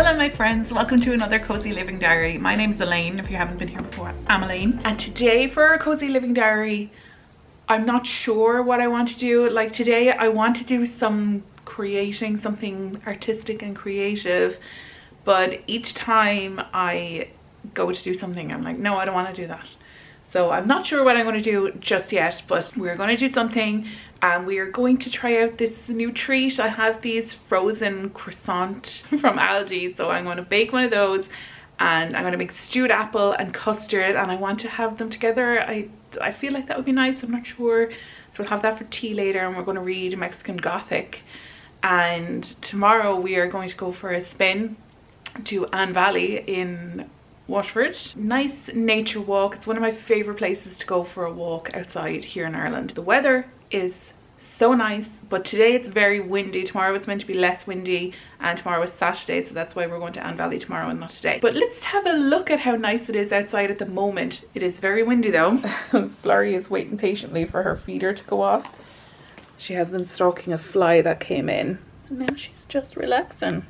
Hello my friends, welcome to another Cozy Living Diary. My name's Elaine, if you haven't been here before, I'm Elaine. And today for our Cozy Living Diary, I'm not sure what I want to do. Like today I want to do some creating, something artistic and creative, but each time I go to do something I'm like, no, I don't want to do that. So I'm not sure what I'm going to do just yet, but we're going to do something and we are going to try out this new treat. I have these frozen croissant from Aldi, so I'm going to bake one of those and I'm going to make stewed apple and custard, and I want to have them together. I feel like that would be nice. I'm not sure. So we'll have that for tea later, and we're going to read Mexican Gothic. And tomorrow we are going to go for a spin to Anne Valley in Waterford. Nice nature walk. It's one of my favorite places to go for a walk outside here in Ireland. The weather is so nice, but today it's very windy. Tomorrow it's meant to be less windy, and tomorrow is Saturday, so that's why we're going to Anne Valley tomorrow and not today. But let's have a look at how nice it is outside at the moment. It is very windy though. Flurry is waiting patiently for her feeder to go off. She has been stalking a fly that came in, and now she's just relaxing,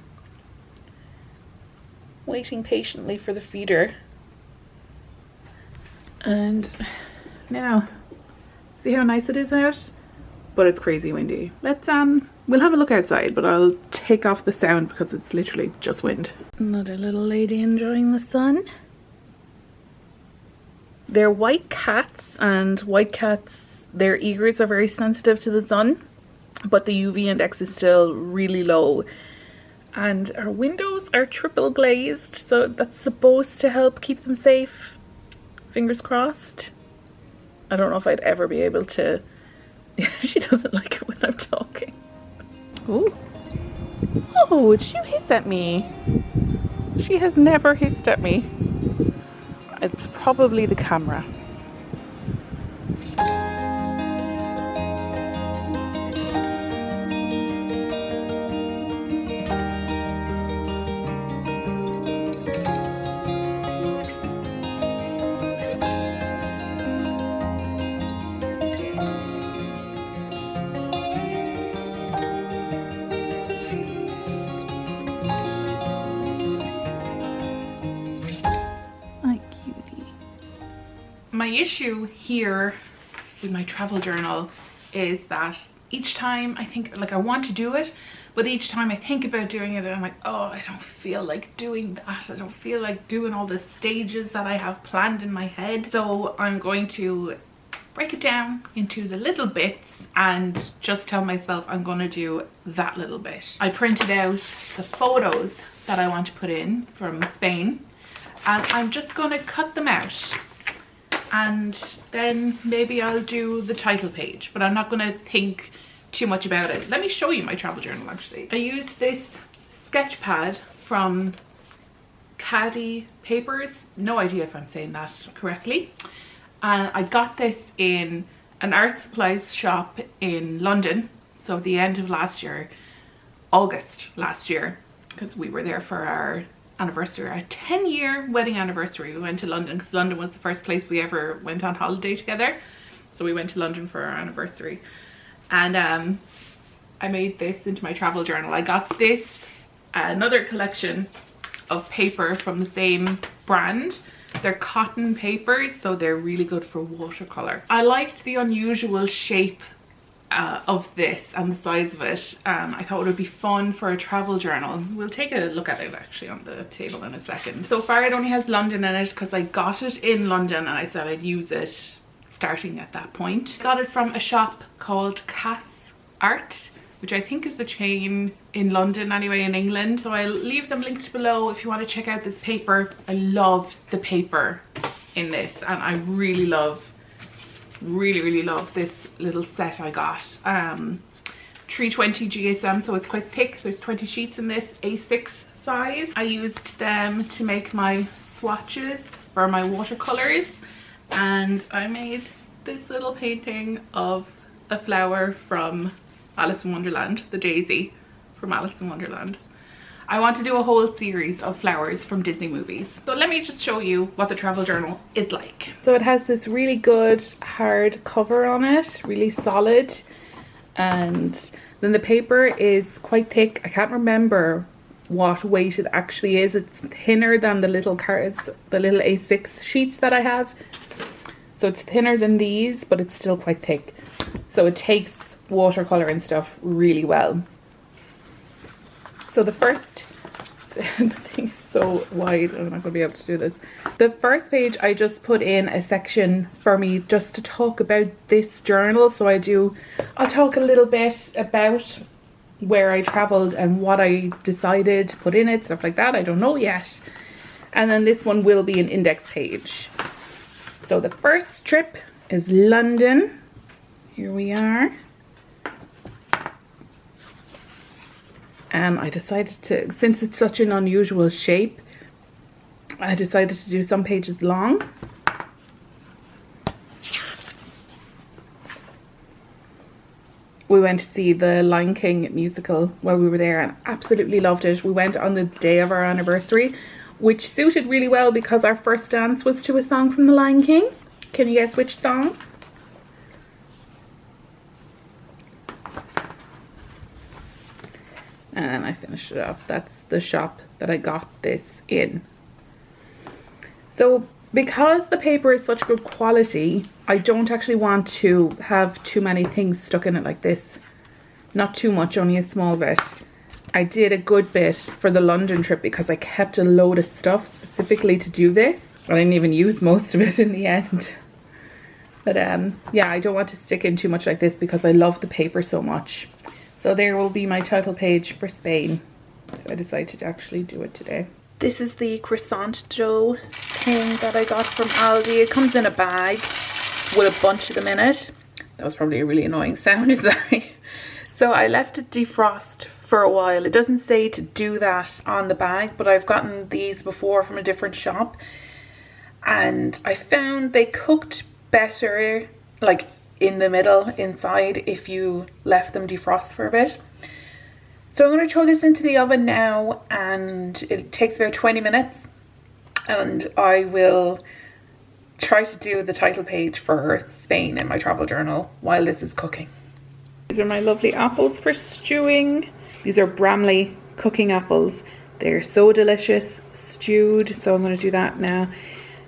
waiting patiently for the feeder. And now, see how nice it is out? But it's crazy windy. Let's we'll have a look outside, but I'll take off the sound because it's literally just wind. Another little lady enjoying the sun. They're white cats, and white cats, their ears are very sensitive to the sun, but the UV index is still really low. And our windows are triple glazed, so that's supposed to help keep them safe. Fingers crossed. I don't know if I'd ever be able to. She doesn't like it when I'm talking. Ooh. Oh, did you hiss at me? She has never hissed at me. It's probably the camera. My issue here with my travel journal is that each time I think, like, I want to do it, but each time I think about doing it, I'm like, oh, I don't feel like doing that. I don't feel like doing all the stages that I have planned in my head. So I'm going to break it down into the little bits and just tell myself I'm going to do that little bit. I printed out the photos that I want to put in from Spain, and I'm just going to cut them out. And then maybe I'll do the title page, but I'm not going to think too much about it. Let me show you my travel journal actually. I used this sketch pad from Caddy Papers. No idea if I'm saying that correctly. And I got this in an art supplies shop in London. So at the end of last year, August last year, because we were there for our anniversary, our 10-year wedding anniversary. We went to London because London was the first place we ever went on holiday together, so we went to London for our anniversary. And I made this into my travel journal. I got this another collection of paper from the same brand. They're cotton papers, so they're really good for watercolor. I liked the unusual shape of this and the size of it. I thought it would be fun for a travel journal. We'll take a look at it actually on the table in a second. So far it only has London in it because I got it in London and I said I'd use it starting at that point. Got it from a shop called Cass Art, which I think is a chain in London anyway, in England. So I'll leave them linked below if you want to check out this paper. I love the paper in this, and I really love this little set I got. 320 GSM, so it's quite thick. There's 20 sheets in this, A6 size. I used them to make my swatches for my watercolors, and I made this little painting of a flower from Alice in Wonderland, the daisy from Alice in Wonderland. I want to do a whole series of flowers from Disney movies. So let me just show you what the travel journal is like. So it has this really good hard cover on it, really solid. And then the paper is quite thick. I can't remember what weight it actually is. It's thinner than the little cards, the little A6 sheets that I have. So it's thinner than these, but it's still quite thick. So it takes watercolor and stuff really well. So the first, the thing is so wide, I'm not going to be able to do this. The first page, I just put in a section for me just to talk about this journal. So I'll talk a little bit about where I travelled and what I decided to put in it, stuff like that. I don't know yet. And then this one will be an index page. So the first trip is London. Here we are. And I decided to, since it's such an unusual shape, I decided to do some pages long. We went to see the Lion King musical while we were there and absolutely loved it. We went on the day of our anniversary, which suited really well because our first dance was to a song from the Lion King. Can you guess which song? And then I finished it off. That's the shop that I got this in. So because the paper is such good quality, I don't actually want to have too many things stuck in it like this. Not too much, only a small bit. I did a good bit for the London trip because I kept a load of stuff specifically to do this. I didn't even use most of it in the end. But yeah, I don't want to stick in too much like this because I love the paper so much. So there will be my title page for Spain. So I decided to actually do it today. This is the croissant dough thing that I got from Aldi. It comes in a bag with a bunch of them in it. That was probably a really annoying sound, sorry. So I left it defrost for a while. It doesn't say to do that on the bag, but I've gotten these before from a different shop. And I found they cooked better, like in the middle, inside, if you left them defrost for a bit. So I'm going to throw this into the oven now, and it takes about 20 minutes, and I will try to do the title page for Spain in my travel journal while this is cooking. These are my lovely apples for stewing. These are Bramley cooking apples. They're so delicious, stewed, so I'm going to do that now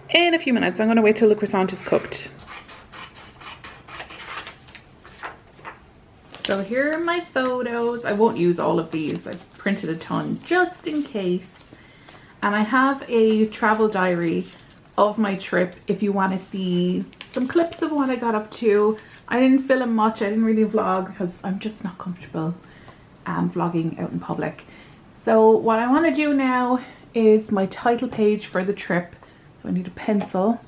in a few minutes. I'm going to wait till the croissant is cooked. So here are my photos. I won't use all of these. I've printed a ton just in case. And I have a travel diary of my trip if you want to see some clips of what I got up to. I didn't film much. I didn't really vlog because I'm just not comfortable vlogging out in public. So what I want to do now is my title page for the trip. So I need a pencil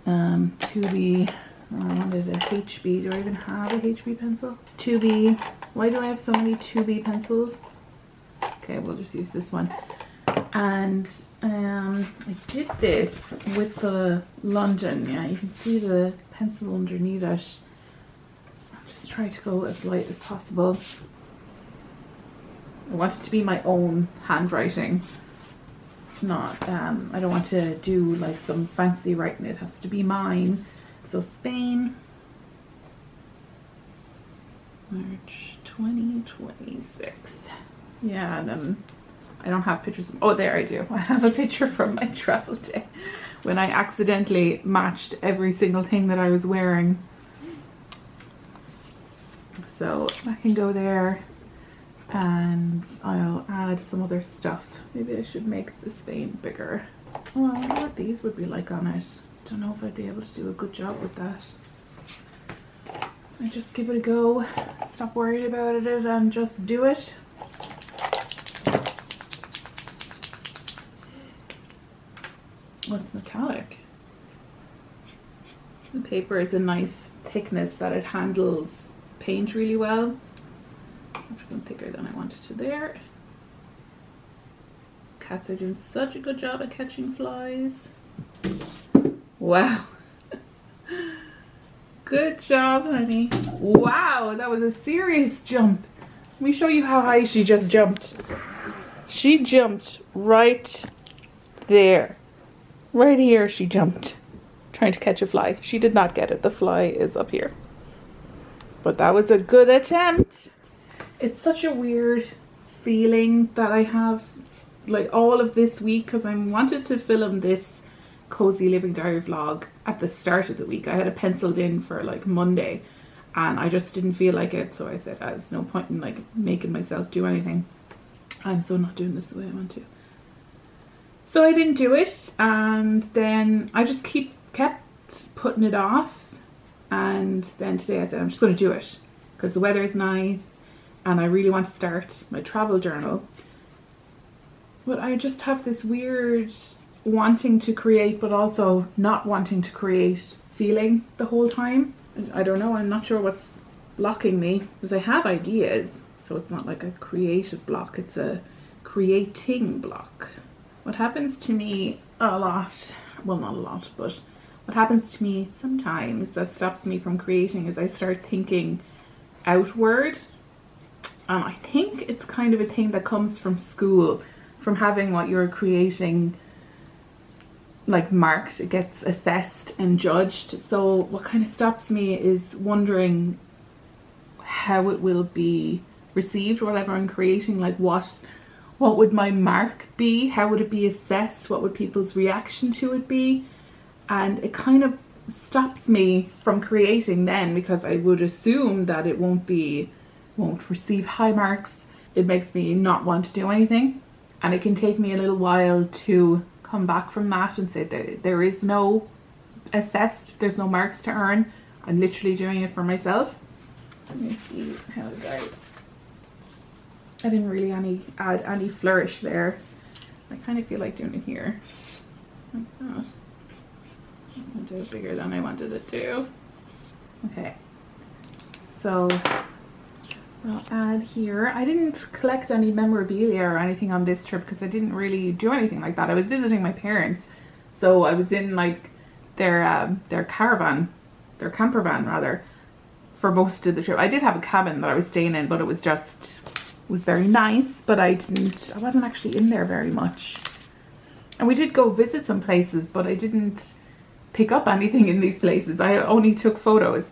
to be... I wanted a HB. Do I even have a HB pencil? 2B. Why do I have so many 2B pencils? Okay, we'll just use this one. And I did this with the London. Yeah, you can see the pencil underneath it. I'll just try to go as light as possible. I want it to be my own handwriting. Not, I don't want to do like some fancy writing. It has to be mine. So Spain, March 2026. Yeah, and then I don't have pictures. Oh, there I do. I have a picture from my travel day when I accidentally matched every single thing that I was wearing. So that can go there, and I'll add some other stuff. Maybe I should make the Spain bigger. Well, I wonder what these would be like on it. Don't know if I'd be able to do a good job with that. I just give it a go, stop worrying about it and just do it. What's metallic? The paper is a nice thickness that it handles paint really well. Much thicker than I wanted to there. Cats are doing such a good job at catching flies. Wow. Good job, honey. Wow, that was a serious jump. Let me show you how high she just jumped. She jumped right there. Right here she jumped. Trying to catch a fly. She did not get it. The fly is up here. But that was a good attempt. It's such a weird feeling that I have like all of this week, because I wanted to film this cozy living diary vlog at the start of the week. I had it penciled in for like Monday and I just didn't feel like it, so I said there's no point in like making myself do anything. I'm so not doing this the way I want to. So I didn't do it, and then I just kept putting it off, and then today I said I'm just going to do it because the weather is nice and I really want to start my travel journal. But I just have this weird wanting to create but also not wanting to create feeling the whole time. I don't know, I'm not sure what's blocking me, because I have ideas, so it's not like a creative block, it's a creating block. What happens to me a lot, well not a lot, but what happens to me sometimes that stops me from creating is I start thinking outward. I think it's kind of a thing that comes from school, from having what you're creating like marked, it gets assessed and judged. So what kind of stops me is wondering how it will be received, whatever I'm creating. Like what would my mark be? How would it be assessed? What would people's reaction to it be? And it kind of stops me from creating then, because I would assume that it won't receive high marks. It makes me not want to do anything, and it can take me a little while to come back from that and say there is no assessed, there's no marks to earn. I'm literally doing it for myself. Let me see, how did I didn't really add any flourish there. I kind of feel like doing it here like that. I'll do it bigger than I wanted it to. Okay, so I'll add here. I didn't collect any memorabilia or anything on this trip because I didn't really do anything like that. I was visiting my parents, so I was in like their camper van rather, for most of the trip. I did have a cabin that I was staying in, but it was very nice, but I wasn't actually in there very much. And we did go visit some places, but I didn't pick up anything in these places. I only took photos.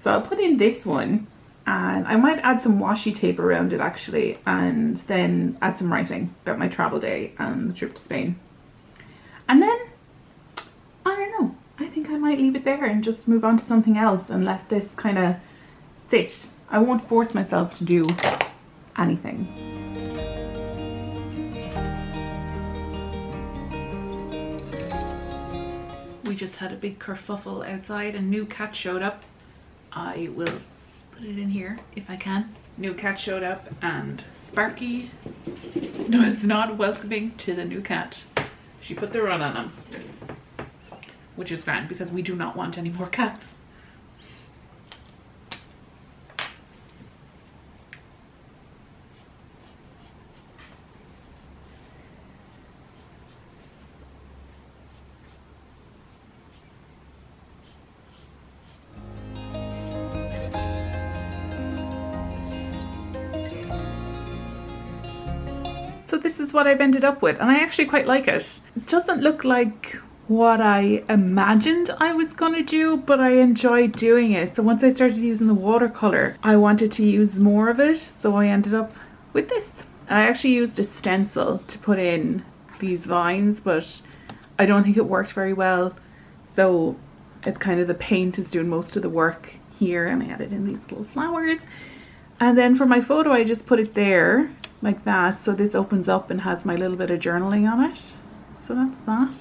So I'll put in this one, and I might add some washi tape around it actually, and then add some writing about my travel day and the trip to Spain. And then, I don't know, I think I might leave it there and just move on to something else and let this kind of sit. I won't force myself to do anything. We just had a big kerfuffle outside. A new cat showed up. I will put it in here if I can. New cat showed up and Sparky was not welcoming to the new cat. She put the run on him, which is grand because we do not want any more cats. So this is what I've ended up with, and I actually quite like it. It doesn't look like what I imagined I was gonna do, but I enjoyed doing it. So once I started using the watercolor, I wanted to use more of it, so I ended up with this. And I actually used a stencil to put in these vines, but I don't think it worked very well. So it's kind of the paint is doing most of the work here, and I added in these little flowers. And then for my photo, I just put it there like that, so this opens up and has my little bit of journaling on it. So that's that.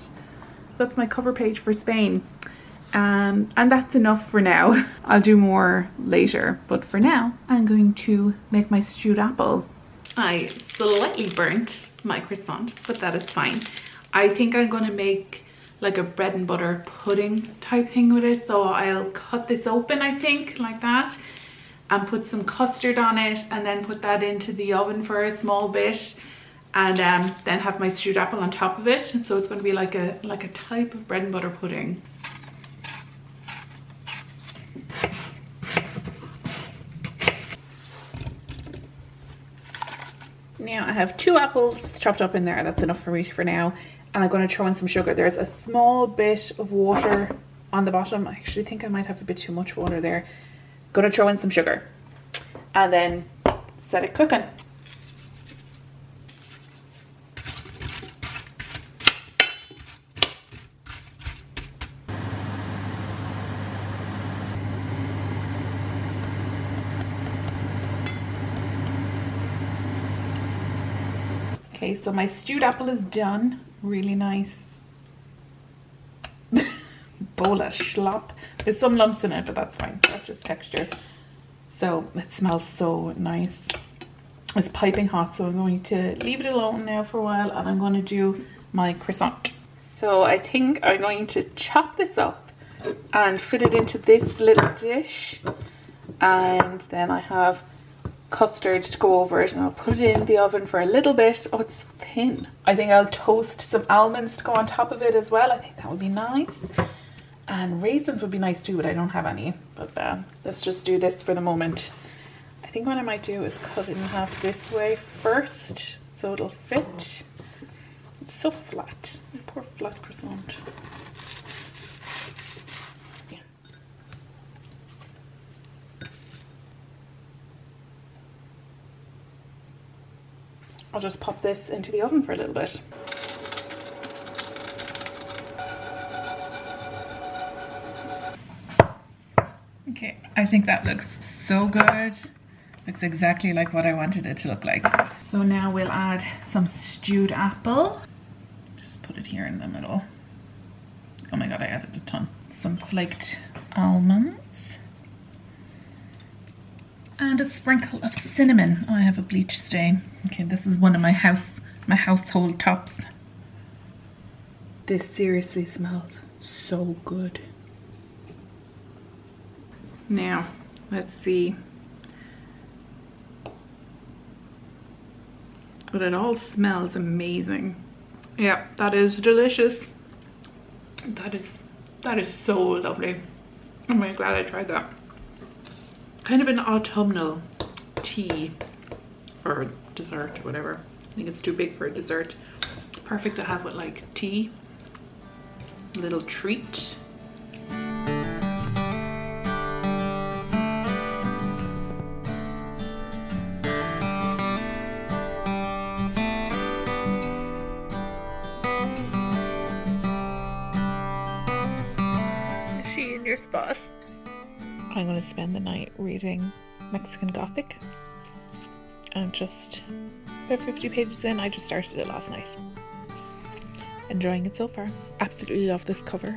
So that's my cover page for Spain, and that's enough for now. I'll do more later, but for now I'm going to make my stewed apple. I slightly burnt my croissant, but that is fine. I think I'm going to make like a bread and butter pudding type thing with it, so I'll cut this open, I think, like that, and put some custard on it, and then put that into the oven for a small bit, and then have my stewed apple on top of it. So it's going to be like a type of bread and butter pudding. Now I have 2 apples chopped up in there. That's enough for me for now. And I'm going to throw in some sugar. There's a small bit of water on the bottom. I actually think I might have a bit too much water there. Gonna throw in some sugar and then set it cooking. Okay, so my stewed apple is done. Really nice. Bowl of schlop. There's some lumps in it, but that's fine. That's just texture. So it smells so nice. It's piping hot, so I'm going to leave it alone now for a while, and I'm going to do my croissant. So I think I'm going to chop this up and fit it into this little dish, and then I have custard to go over it, and I'll put it in the oven for a little bit. Oh, it's thin. I think I'll toast some almonds to go on top of it as well. I think that would be nice. And raisins would be nice too, but I don't have any. But let's just do this for the moment. I think what I might do is cut it in half this way first, so it'll fit. It's so flat. Poor flat croissant. Yeah. I'll just pop this into the oven for a little bit. Okay, I think that looks so good. Looks exactly like what I wanted it to look like. So now we'll add some stewed apple. Just put it here in the middle. Oh my god, I added a ton. Some flaked almonds. And a sprinkle of cinnamon. Oh, I have a bleach stain. Okay, this is one of my household tops. This seriously smells so good. Now, let's see. But it all smells amazing. Yeah, that is delicious. That is so lovely. I'm really glad I tried that. Kind of an autumnal tea or dessert or whatever. I think it's too big for a dessert. Perfect to have with like tea. A little treat. Spot. I'm going to spend the night reading Mexican Gothic, and just about 50 pages in. I just started it last night. Enjoying it so far. Absolutely love this cover,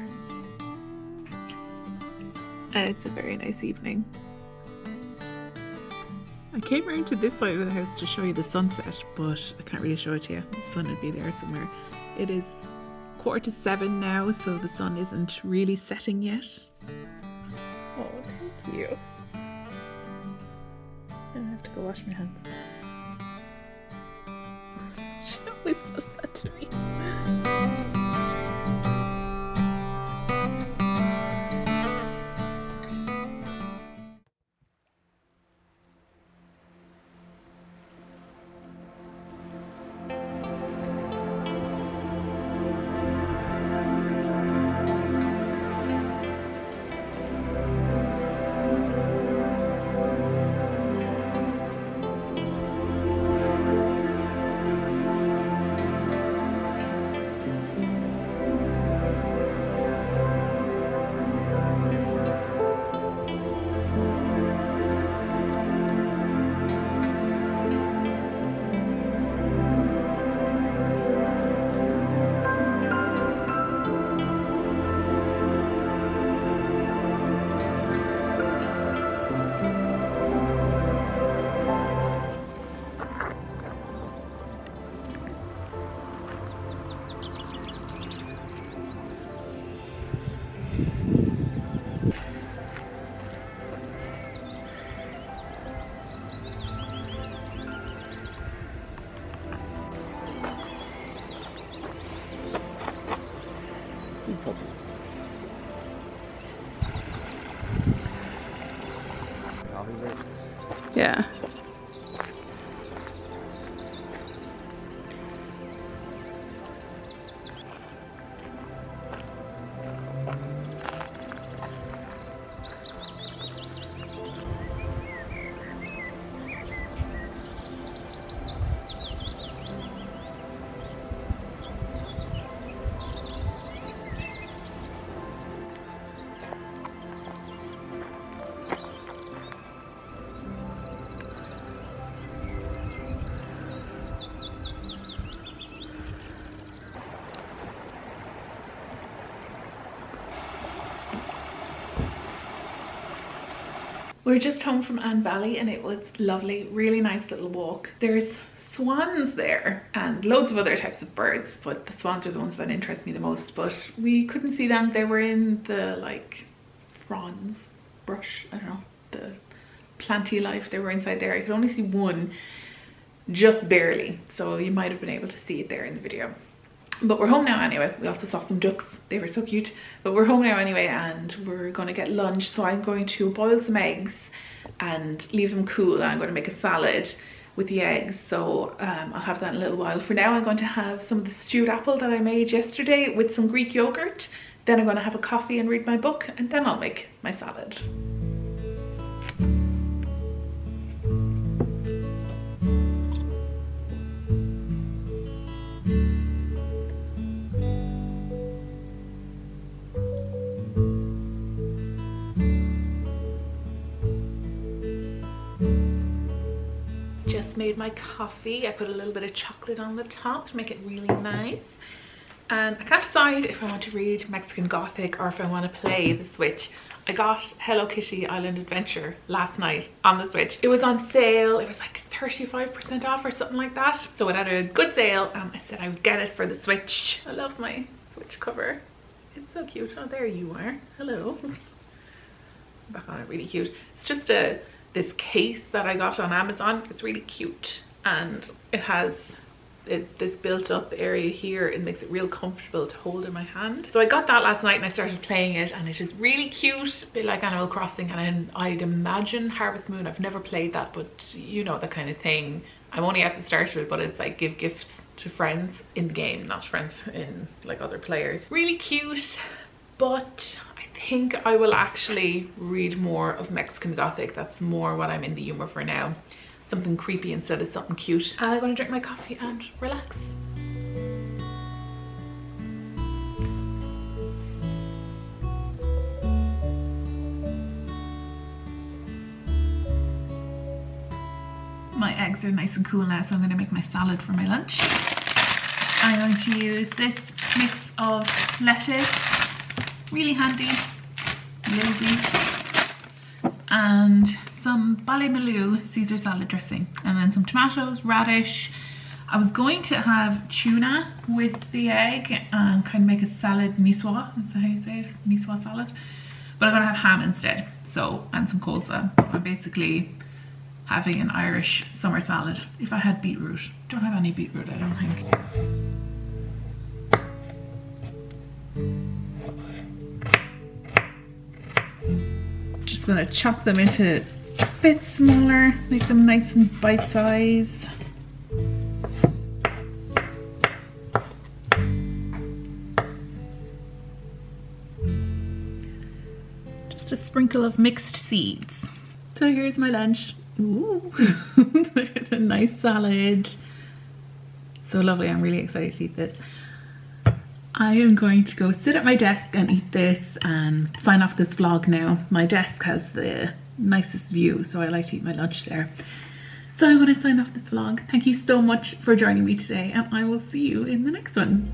and it's a very nice evening. I came around to this side of the house to show you the sunset, but I can't really show it to you. The sun would be there somewhere. It is 6:45 now, so the sun isn't really setting yet. Oh, thank you. I have to go wash my hands. She always does that to me. Yeah. We're just home from Ann Valley and it was lovely, really nice little walk. There's swans there and loads of other types of birds, but the swans are the ones that interest me the most. But we couldn't see them. They were in the like fronds, brush, I don't know, the planty life. They were inside there. I could only see one just barely, so you might have been able to see it there in the video. But we're home now anyway. We also saw some ducks. They were so cute. But we're home now anyway and we're going to get lunch. So I'm going to boil some eggs and leave them cool. And I'm going to make a salad with the eggs. So I'll have that in a little while. For now, I'm going to have some of the stewed apple that I made yesterday with some Greek yogurt. Then I'm going to have a coffee and read my book. And then I'll make my salad. Just made my coffee. I put a little bit of chocolate on the top to make it really nice. And I can't decide if I want to read Mexican Gothic or if I want to play the Switch. I got Hello Kitty Island Adventure last night on the Switch. It was on sale. It was like 35% off or something like that. So it had a good sale and I said I would get it for the Switch. I love my Switch cover. It's so cute. Oh, there you are. Hello. Back on it, really cute. It's just this case that I got on Amazon. It's really cute and it has this built up area here. It makes it real comfortable to hold in my hand. So I got that last night and I started playing it and it is really cute, a bit like Animal Crossing. And I'd imagine Harvest Moon. I've never played that, but you know, the kind of thing. I'm only at the start of it, but it's like give gifts to friends in the game, not friends in like other players. Really cute, but I think I will actually read more of Mexican Gothic. That's more what I'm in the humor for now. Something creepy instead of something cute. And I'm going to drink my coffee and relax. My eggs are nice and cool now, so I'm going to make my salad for my lunch. I'm going to use this mix of lettuce, really handy, lazy, and some Ballymaloo Caesar salad dressing, and then some tomatoes, radish. I was going to have tuna with the egg and kind of make a salad niçoise, is that how you say it? Niçoise salad. But I'm gonna have ham instead, so, and some colza. So I'm basically having an Irish summer salad. If I had beetroot. Don't have any beetroot, I don't think. Just gonna chop them into bit smaller, make them nice and bite-sized. Just a sprinkle of mixed seeds. So here's my lunch. Ooh, there's a nice salad. So lovely, I'm really excited to eat this. I am going to go sit at my desk and eat this and sign off this vlog now. My desk has the nicest view, so I like to eat my lunch there. So I'm going to sign off this vlog. Thank you so much for joining me today and I will see you in the next one.